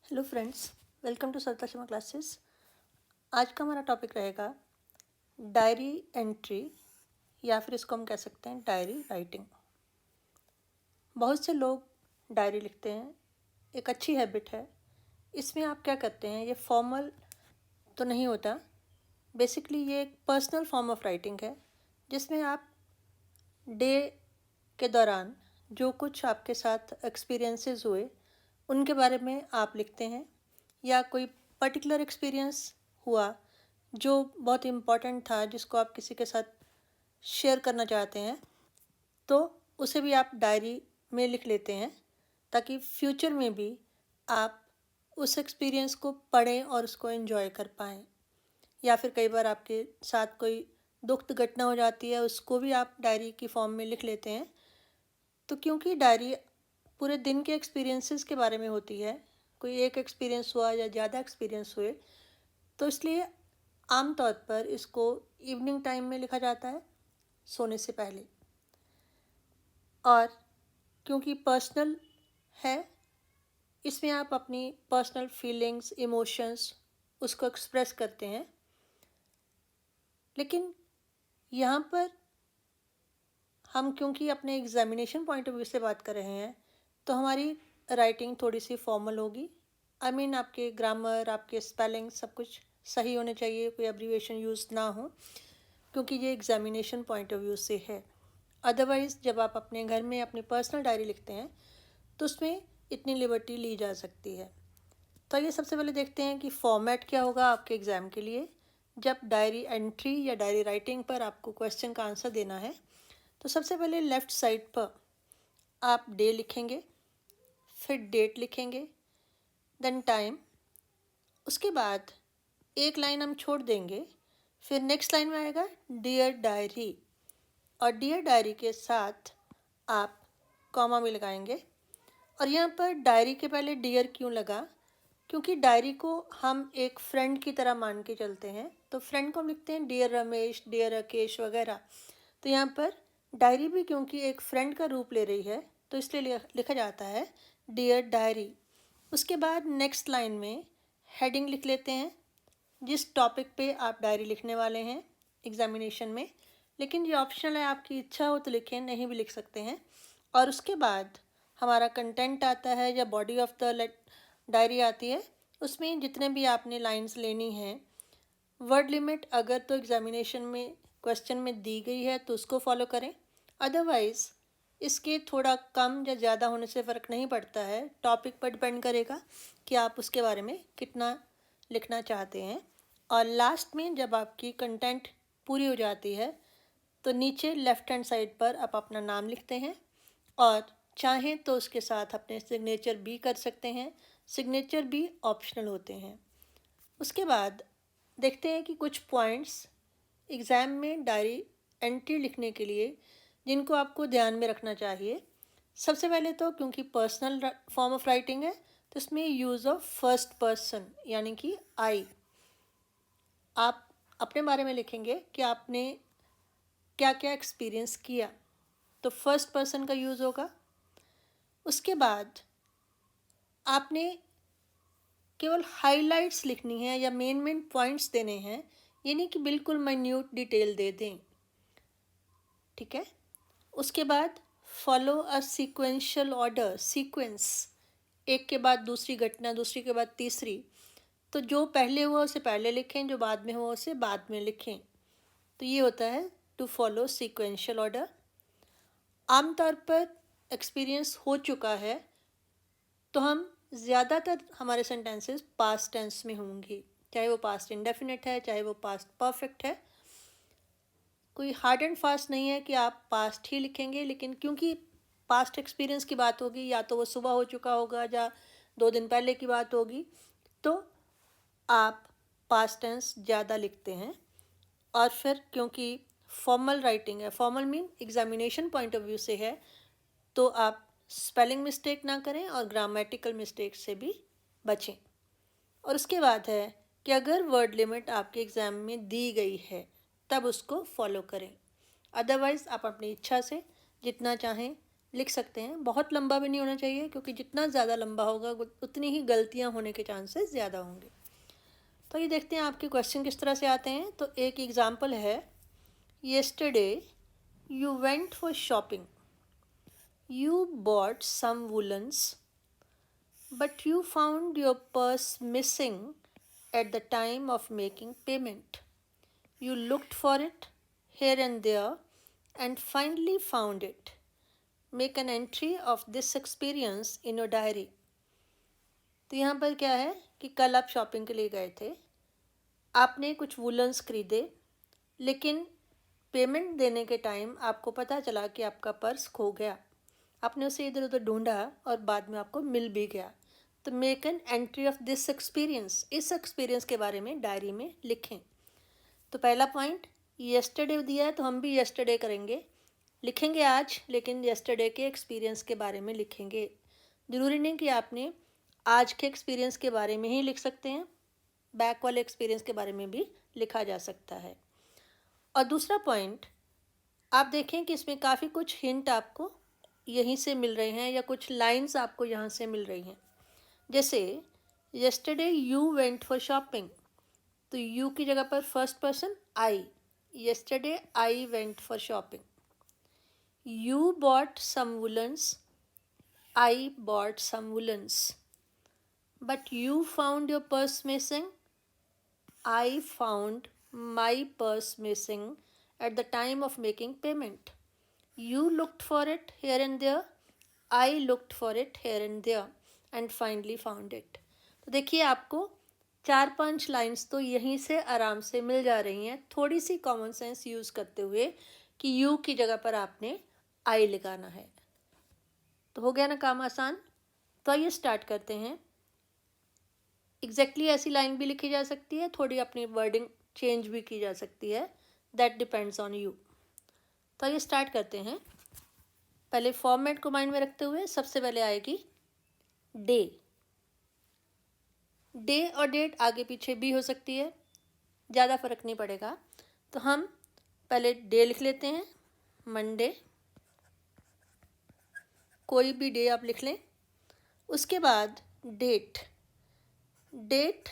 Hello friends, welcome to Sarita Sharma classes. आज का हमारा टॉपिक रहेगा डायरी एंट्री या फिर इसको हम कह सकते हैं डायरी राइटिंग। बहुत से लोग डायरी लिखते हैं, एक अच्छी हैबिट है। इसमें आप क्या करते हैं, ये फॉर्मल तो नहीं होता। बेसिकली ये एक पर्सनल फॉर्म ऑफ राइटिंग है जिसमें आप डे के दौरान जो कुछ आपके साथ एक्सपीरियंसेस हुए उनके बारे में आप लिखते हैं, या कोई पर्टिकुलर एक्सपीरियंस हुआ जो बहुत इम्पोर्टेंट था जिसको आप किसी के साथ शेयर करना चाहते हैं, तो उसे भी आप डायरी में लिख लेते हैं ताकि फ्यूचर में भी आप उस एक्सपीरियंस को पढ़ें और उसको एंजॉय कर पाएँ। या फिर कई बार आपके साथ कोई दुखद घटना हो जाती है, उसको भी आप डायरी की फॉर्म में लिख लेते हैं। तो क्योंकि डायरी पूरे दिन के एक्सपीरियंसेस के बारे में होती है, कोई एक एक्सपीरियंस हुआ या ज़्यादा एक्सपीरियंस हुए, तो इसलिए आम तौर पर इसको इवनिंग टाइम में लिखा जाता है, सोने से पहले। और क्योंकि पर्सनल है, इसमें आप अपनी पर्सनल फीलिंग्स, इमोशंस उसको एक्सप्रेस करते हैं। लेकिन यहाँ पर हम क्योंकि अपने एग्जामिनेशन पॉइंट ऑफ व्यू से बात कर रहे हैं, तो हमारी राइटिंग थोड़ी सी फॉर्मल होगी। आई मीन आपके ग्रामर, आपके स्पेलिंग सब कुछ सही होने चाहिए, कोई एब्रीविएशन यूज़ ना हो, क्योंकि ये एग्जामिनेशन पॉइंट ऑफ व्यू से है। अदरवाइज़ जब आप अपने घर में अपनी पर्सनल डायरी लिखते हैं तो उसमें इतनी लिबर्टी ली जा सकती है। तो ये सबसे पहले देखते हैं कि फॉर्मेट क्या होगा आपके एग्ज़ाम के लिए। जब डायरी एंट्री या डायरी राइटिंग पर आपको क्वेश्चन का आंसर देना है, तो सबसे पहले लेफ़्ट साइड पर आप डे लिखेंगे, फिर डेट लिखेंगे, देन टाइम। उसके बाद एक लाइन हम छोड़ देंगे, फिर नेक्स्ट लाइन में आएगा डियर डायरी, और डियर डायरी के साथ आप कॉमा भी लगाएंगे। और यहाँ पर डायरी के पहले डियर क्यों लगा, क्योंकि डायरी को हम एक फ्रेंड की तरह मान के चलते हैं, तो फ्रेंड को हम लिखते हैं डियर रमेश, डियर राकेश वगैरह। तो यहाँ पर डायरी भी क्योंकि एक फ्रेंड का रूप ले रही है, तो इसलिए लिखा जाता है डियर डायरी। उसके बाद नेक्स्ट लाइन में हेडिंग लिख लेते हैं, जिस टॉपिक पे आप डायरी लिखने वाले हैं एग्जामिनेशन में। लेकिन ये ऑप्शनल है, आपकी इच्छा हो तो लिखें, नहीं भी लिख सकते हैं। और उसके बाद हमारा कंटेंट आता है या बॉडी ऑफ द डायरी आती है, उसमें जितने भी आपने लाइंस लेनी हैं। वर्ड लिमिट अगर तो एग्जामिनेशन में क्वेश्चन में दी गई है तो उसको फॉलो करें, अदरवाइज़ इसके थोड़ा कम या ज़्यादा होने से फ़र्क नहीं पड़ता है। टॉपिक पर डिपेंड करेगा कि आप उसके बारे में कितना लिखना चाहते हैं। और लास्ट में जब आपकी कंटेंट पूरी हो जाती है तो नीचे लेफ़्ट हैंड साइड पर आप अपना नाम लिखते हैं, और चाहें तो उसके साथ अपने सिग्नेचर भी कर सकते हैं। सिग्नेचर भी ऑप्शनल होते हैं। उसके बाद देखते हैं कि कुछ पॉइंट्स एग्ज़ाम में डायरी एंट्री लिखने के लिए जिनको आपको ध्यान में रखना चाहिए। सबसे पहले तो क्योंकि पर्सनल फॉर्म ऑफ राइटिंग है, तो इसमें यूज़ ऑफ फर्स्ट पर्सन यानी कि आई। आप अपने बारे में लिखेंगे कि आपने क्या क्या एक्सपीरियंस किया, तो फर्स्ट पर्सन का यूज़ होगा। उसके बाद आपने केवल हाइलाइट्स लिखनी है या मेन पॉइंट्स देने हैं, ये नहीं कि बिल्कुल माइन्यूट डिटेल दे दें, ठीक है। उसके बाद follow a sequential order, sequence, एक के बाद दूसरी घटना, दूसरी के बाद तीसरी। तो जो पहले हुआ उसे पहले लिखें, जो बाद में हुआ उसे बाद में लिखें। तो ये होता है टू फॉलो सीक्वेंशियल ऑर्डर। आमतौर पर एक्सपीरियंस हो चुका है तो हम ज़्यादातर हमारे सेंटेंसेस पास्ट टेंस में होंगे, चाहे वो पास्ट इंडेफिनिट है, चाहे वो पास्ट परफेक्ट है। कोई हार्ड एंड फास्ट नहीं है कि आप पास्ट ही लिखेंगे, लेकिन क्योंकि पास्ट एक्सपीरियंस की बात होगी, या तो वो सुबह हो चुका होगा या 2 दिन पहले की बात होगी, तो आप पास्ट टेंस ज़्यादा लिखते हैं। और फिर क्योंकि फॉर्मल राइटिंग है, formal mean examination point of view से है, तो आप स्पेलिंग मिस्टेक ना करें और ग्रामेटिकल मिस्टेक से भी बचें। और उसके बाद है कि अगर वर्ड लिमिट आपके एग्ज़ाम में दी गई है तब उसको फॉलो करें, अदरवाइज़ आप अपनी इच्छा से जितना चाहें लिख सकते हैं। बहुत लंबा भी नहीं होना चाहिए, क्योंकि जितना ज़्यादा लंबा होगा उतनी ही गलतियाँ होने के चांसेस ज़्यादा होंगे। तो ये देखते हैं आपके क्वेश्चन किस तरह से आते हैं। तो एक एग्जाम्पल है, yesterday you went for shopping, you bought some woollens but you found your purse missing at the time of making payment. You looked for it here and there and finally found it. Make an entry of this experience in your diary. तो यहाँ पर क्या है कि कल आप shopping के लिए गए थे, आपने कुछ वुलन्स खरीदे, लेकिन पेमेंट देने के टाइम आपको पता चला कि आपका पर्स खो गया। आपने उसे इधर उधर ढूंढा और बाद में आपको मिल भी गया। तो make an entry of this experience, इस एक्सपीरियंस के बारे में डायरी में लिखें। तो पहला पॉइंट, येस्टरडे दिया है तो हम भी येस्टरडे करेंगे, लिखेंगे आज, लेकिन येस्टरडे के एक्सपीरियंस के बारे में लिखेंगे। ज़रूरी नहीं कि आपने आज के एक्सपीरियंस के बारे में ही लिख सकते हैं, बैक वाले एक्सपीरियंस के बारे में भी लिखा जा सकता है। और दूसरा पॉइंट, आप देखें कि इसमें काफ़ी कुछ हिंट आपको यहीं से मिल रहे हैं या कुछ लाइंस आपको यहाँ से मिल रही हैं। जैसे yesterday you went for shopping, तो यू की जगह पर first person I, yesterday I went for shopping. You bought some woollens, I bought some woollens. But you found your purse missing, I found my purse missing at the time of making payment. You looked for it here and there, I looked for it here and there and finally found it. तो देखिए आपको 4-5 lines तो यहीं से आराम से मिल जा रही हैं, थोड़ी सी कॉमन सेंस यूज़ करते हुए कि यू की जगह पर आपने आई लगाना है। तो हो गया ना काम आसान। तो आइए स्टार्ट करते हैं। एग्जैक्टली ऐसी लाइन भी लिखी जा सकती है, थोड़ी अपनी वर्डिंग चेंज भी की जा सकती है, दैट डिपेंड्स ऑन यू। तो आइए स्टार्ट करते हैं। पहले फॉर्मेट को माइंड में रखते हुए सबसे पहले आएगी डे। डे और डेट आगे पीछे भी हो सकती है, ज़्यादा फर्क नहीं पड़ेगा। तो हम पहले डे लिख लेते हैं, मंडे, कोई भी डे आप लिख लें। उसके बाद डेट, डेट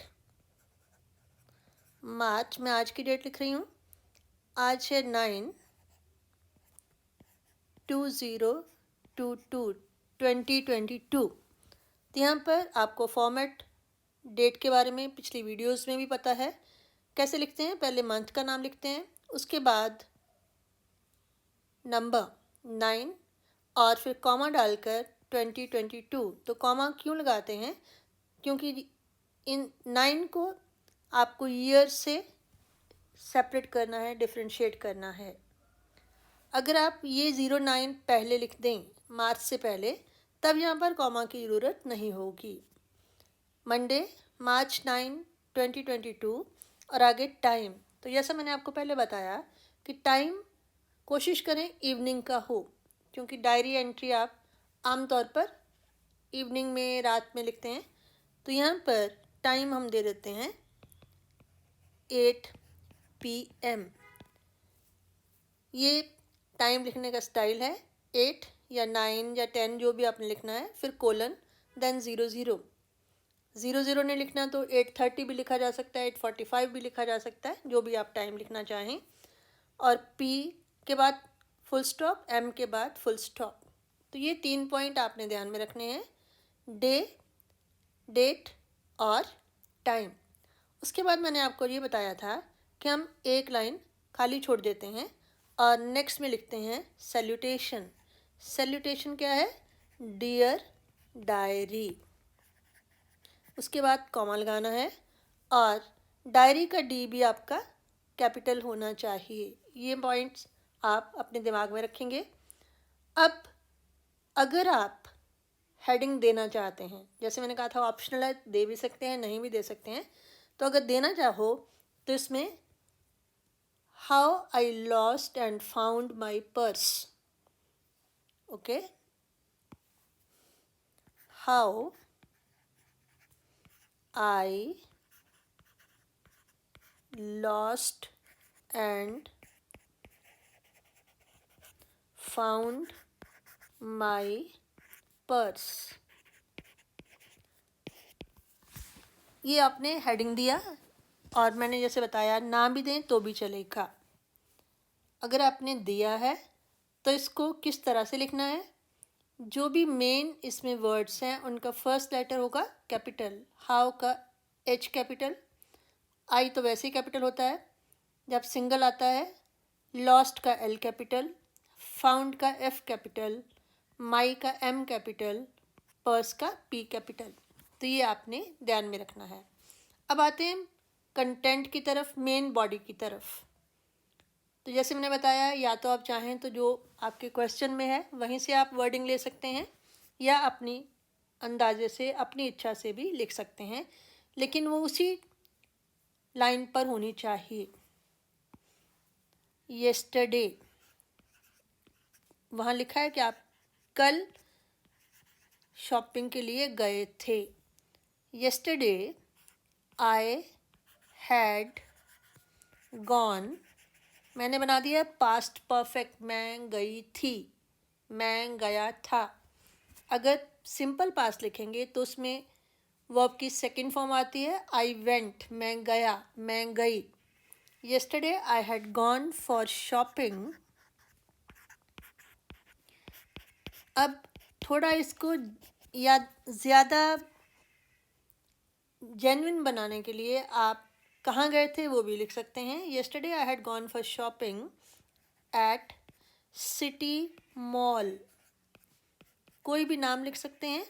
मार्च, मैं आज की डेट लिख रही हूँ, आज है 9/20/2022। तो यहाँ पर आपको फॉर्मेट डेट के बारे में पिछली वीडियोस में भी पता है कैसे लिखते हैं। पहले मंथ का नाम लिखते हैं, उसके बाद नंबर 9 और फिर कॉमा डालकर 2022। तो कॉमा क्यों लगाते हैं, क्योंकि इन 9 को आपको ईयर से सेपरेट करना है, डिफ्रेंशिएट करना है। अगर आप ये 09 पहले लिख दें मार्च से पहले, तब यहाँ पर कॉमा की ज़रूरत नहीं होगी। मंडे मार्च 9 2022 और आगे टाइम। तो जैसा मैंने आपको पहले बताया कि टाइम कोशिश करें इवनिंग का हो, क्योंकि डायरी एंट्री आप आमतौर पर इवनिंग में, रात में लिखते हैं। तो यहाँ पर टाइम हम दे देते हैं 8 PM। ये टाइम लिखने का स्टाइल है, 8 या 9 या 10 जो भी आपने लिखना है, फिर कोलन देन 00। 00 ने लिखना तो 8:30 भी लिखा जा सकता है, 8:45 भी लिखा जा सकता है, जो भी आप टाइम लिखना चाहें। और P के बाद फुल स्टॉप, M के बाद फुल स्टॉप। तो ये 3 पॉइंट आपने ध्यान में रखने हैं, डे, डेट और टाइम। उसके बाद मैंने आपको ये बताया था कि हम एक लाइन खाली छोड़ देते हैं और नेक्स्ट में लिखते हैं सैल्यूटेशन। सैल्यूटेशन क्या है, डियर डायरी। उसके बाद कॉमा लगाना है और डायरी का डी भी आपका कैपिटल होना चाहिए। ये पॉइंट्स आप अपने दिमाग में रखेंगे। अब अगर आप हेडिंग देना चाहते हैं, जैसे मैंने कहा था ऑप्शनल है, दे भी सकते हैं, नहीं भी दे सकते हैं। तो अगर देना चाहो तो इसमें how I lost and found my purse, okay, how I lost and found my purse. ये आपने हेडिंग दिया और मैंने जैसे बताया ना भी दें तो भी चलेगा। अगर आपने दिया है तो इसको किस तरह से लिखना है, जो भी मेन इसमें वर्ड्स हैं उनका फर्स्ट लेटर होगा कैपिटल। हाउ का एच कैपिटल, आई तो वैसे ही कैपिटल होता है जब सिंगल आता है, लॉस्ट का एल कैपिटल, फाउंड का एफ कैपिटल, माई का एम कैपिटल, पर्स का पी कैपिटल। तो ये आपने ध्यान में रखना है। अब आते हैं कंटेंट की तरफ, मेन बॉडी की तरफ। तो जैसे मैंने बताया, या तो आप चाहें तो जो आपके क्वेश्चन में है वहीं से आप वर्डिंग ले सकते हैं, या अपनी अंदाजे से अपनी इच्छा से भी लिख सकते हैं, लेकिन वो उसी लाइन पर होनी चाहिए। येस्टरडे, वहाँ लिखा है कि आप कल शॉपिंग के लिए गए थे। येस्टरडे आई हैड गॉन, मैंने बना दिया पास्ट परफेक्ट, मैं गई थी, मैं गया था। अगर सिंपल पास्ट लिखेंगे तो उसमें वर्ब की सेकंड फॉर्म आती है आई वेंट, मैं गया, मैं गई। Yesterday I had gone for shopping. अब थोड़ा इसको या ज़्यादा जेन्युइन बनाने के लिए आप कहाँ गए थे वो भी लिख सकते हैं। Yesterday I had gone for shopping at city mall, कोई भी नाम लिख सकते हैं।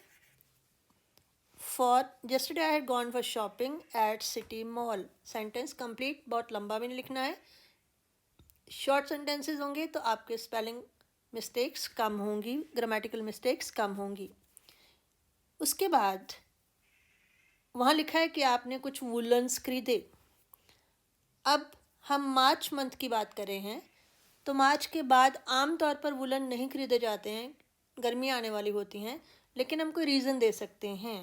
For yesterday I had gone for shopping at city mall, sentence complete, बहुत लंबा भी नहीं लिखना है। शॉर्ट सेंटेंसेस होंगे तो आपके स्पेलिंग मिस्टेक्स कम होंगी, ग्रामेटिकल मिस्टेक्स कम होंगी। उसके बाद वहाँ लिखा है कि आपने कुछ वुलन्स खरीदे। अब हम मार्च मंथ की बात कर रहे हैं, तो मार्च के बाद आम तौर पर वुलन नहीं खरीदे जाते हैं, गर्मियाँ आने वाली होती हैं, लेकिन हम कोई रीज़न दे सकते हैं।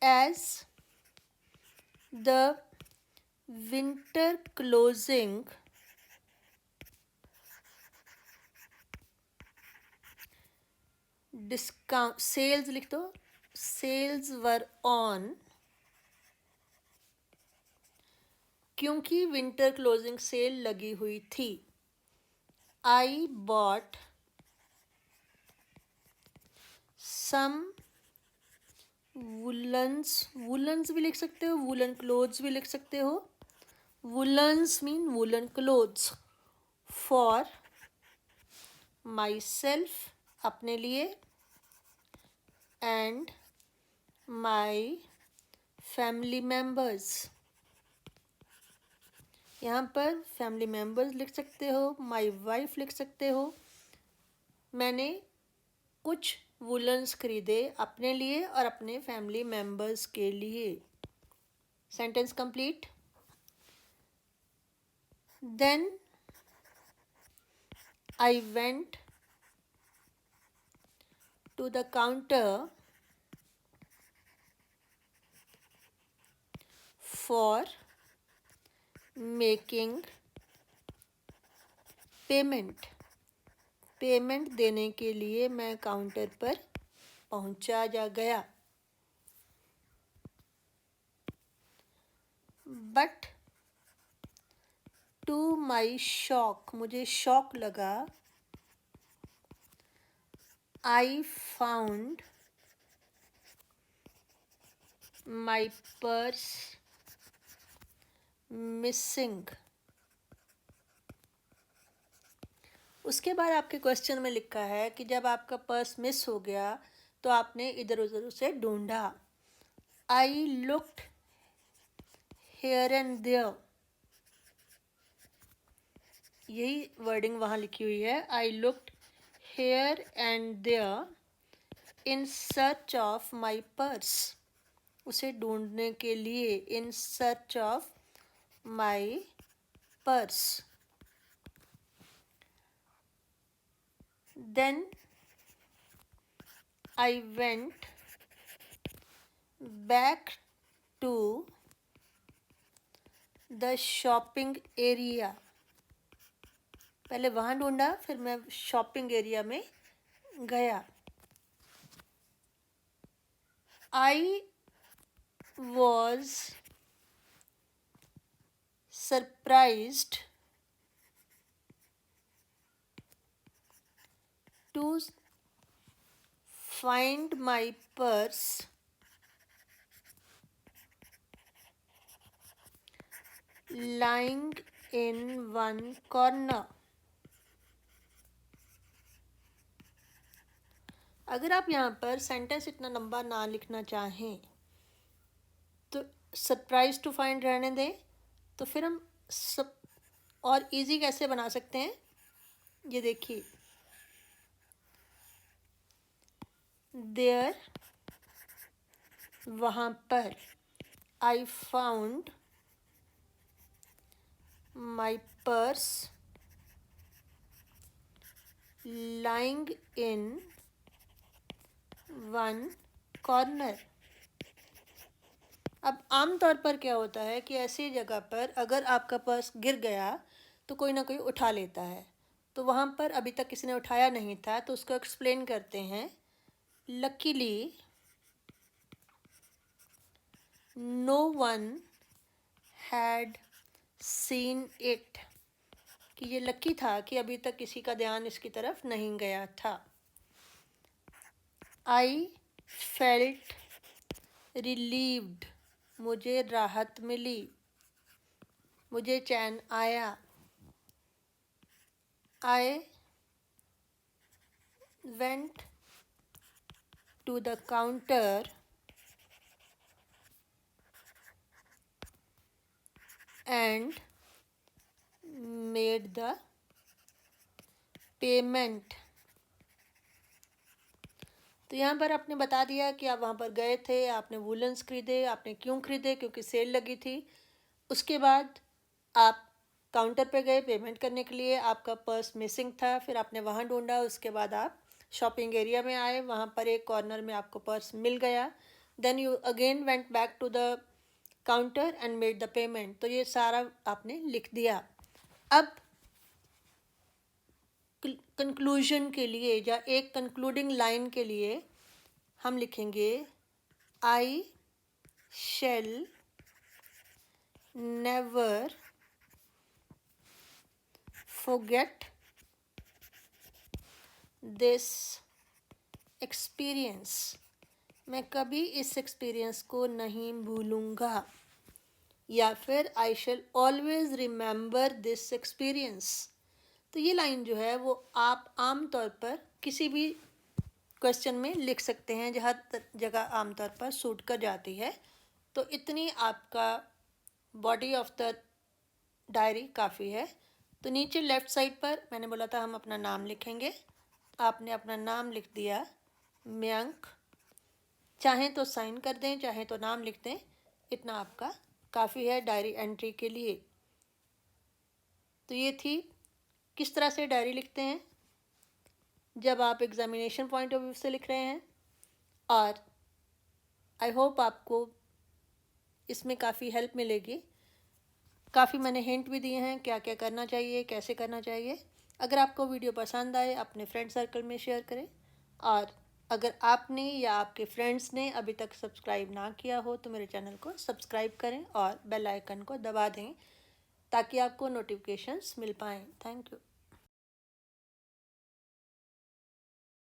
As the winter closing discount, sales लिख दो, सेल्स वर ऑन, क्योंकि विंटर क्लोजिंग सेल लगी हुई थी। I bought some woollens, woollens भी लिख सकते हो, वुलन क्लोथ्स भी लिख सकते हो। Woollens mean woollen clothes, for my self, अपने लिए, एंड माई फैमिली मेम्बर्स। यहाँ पर फैमिली मेम्बर्स लिख सकते हो, माई वाइफ लिख सकते हो। मैंने कुछ वुलन्स खरीदे अपने लिए और अपने फैमिली मेम्बर्स के लिए। Sentence complete. Then I went to the counter for making payment, payment देने के लिए मैं काउंटर पर पहुंचा या गया। बट टू माई शॉक, मुझे शॉक लगा, I found my purse missing. उसके बाद आपके क्वेश्चन में लिखा है कि जब आपका पर्स मिस हो गया तो आपने इधर उधर उसे ढूंढा। I looked here and there, यही वर्डिंग वहाँ लिखी हुई है। I looked here and there in search of my purse, उसे ढूंढने के लिए, in search of my purse. Then I went back to the shopping area, पहले वहाँ ढूंढा फिर मैं शॉपिंग एरिया में गया। I was surprised to find my purse lying in one corner। अगर आप यहाँ पर सेंटेंस इतना लंबा ना लिखना चाहें तो सरप्राइज टू फाइंड रहने दें। तो फिर हम सब और इजी कैसे बना सकते हैं, ये देखिए। देयर, वहाँ पर, आई found my purse lying in one corner. अब आमतौर पर क्या होता है कि ऐसी जगह पर अगर आपका पर्स गिर गया तो कोई ना कोई उठा लेता है। तो वहाँ पर अभी तक किसी ने उठाया नहीं था तो उसको एक्सप्लेन करते हैं। Luckily no one had seen it, कि ये लकी था कि अभी तक किसी का ध्यान इसकी तरफ नहीं गया था। आई फेल्ट रिलीव्ड, मुझे राहत मिली, मुझे चैन आया। I went to the counter and made the payment. तो यहाँ पर आपने बता दिया कि आप वहाँ पर गए थे, आपने वूलन्स खरीदे, आपने क्यों खरीदे, क्योंकि सेल लगी थी। उसके बाद आप काउंटर पे गए पेमेंट करने के लिए, आपका पर्स मिसिंग था, फिर आपने वहाँ ढूंढा। उसके बाद आप शॉपिंग एरिया में आए, वहाँ पर एक कॉर्नर में आपको पर्स मिल गया। Then you again went back to the counter and made the payment. तो ये सारा आपने लिख दिया। अब कंक्लूजन के लिए या एक कंक्लूडिंग लाइन के लिए हम लिखेंगे I shall never forget this experience, मैं कभी इस एक्सपीरियंस को नहीं भूलूँगा। या फिर I shall always remember this experience. तो ये लाइन जो है वो आप आम तौर पर किसी भी क्वेश्चन में लिख सकते हैं जहाँ जगह आमतौर पर सूट कर जाती है। तो इतनी आपका बॉडी ऑफ द डायरी काफ़ी है। तो नीचे लेफ़्ट साइड पर मैंने बोला था हम अपना नाम लिखेंगे। आपने अपना नाम लिख दिया मयंक, चाहें तो साइन कर दें, चाहें तो नाम लिख दें, इतना आपका काफ़ी है डायरी एंट्री के लिए। तो ये थी किस तरह से डायरी लिखते हैं जब आप एग्ज़ामिनेशन पॉइंट ऑफ व्यू से लिख रहे हैं। और आई होप आपको इसमें काफ़ी हेल्प मिलेगी। काफ़ी मैंने हिंट भी दिए हैं क्या क्या करना चाहिए, कैसे करना चाहिए। अगर आपको वीडियो पसंद आए अपने फ्रेंड सर्कल में शेयर करें। और अगर आपने या आपके फ्रेंड्स ने अभी तक सब्सक्राइब ना किया हो तो मेरे चैनल को सब्सक्राइब करें और बेल आइकन को दबा दें ताकि आपको नोटिफिकेशंस मिल पाएँ। Thank you.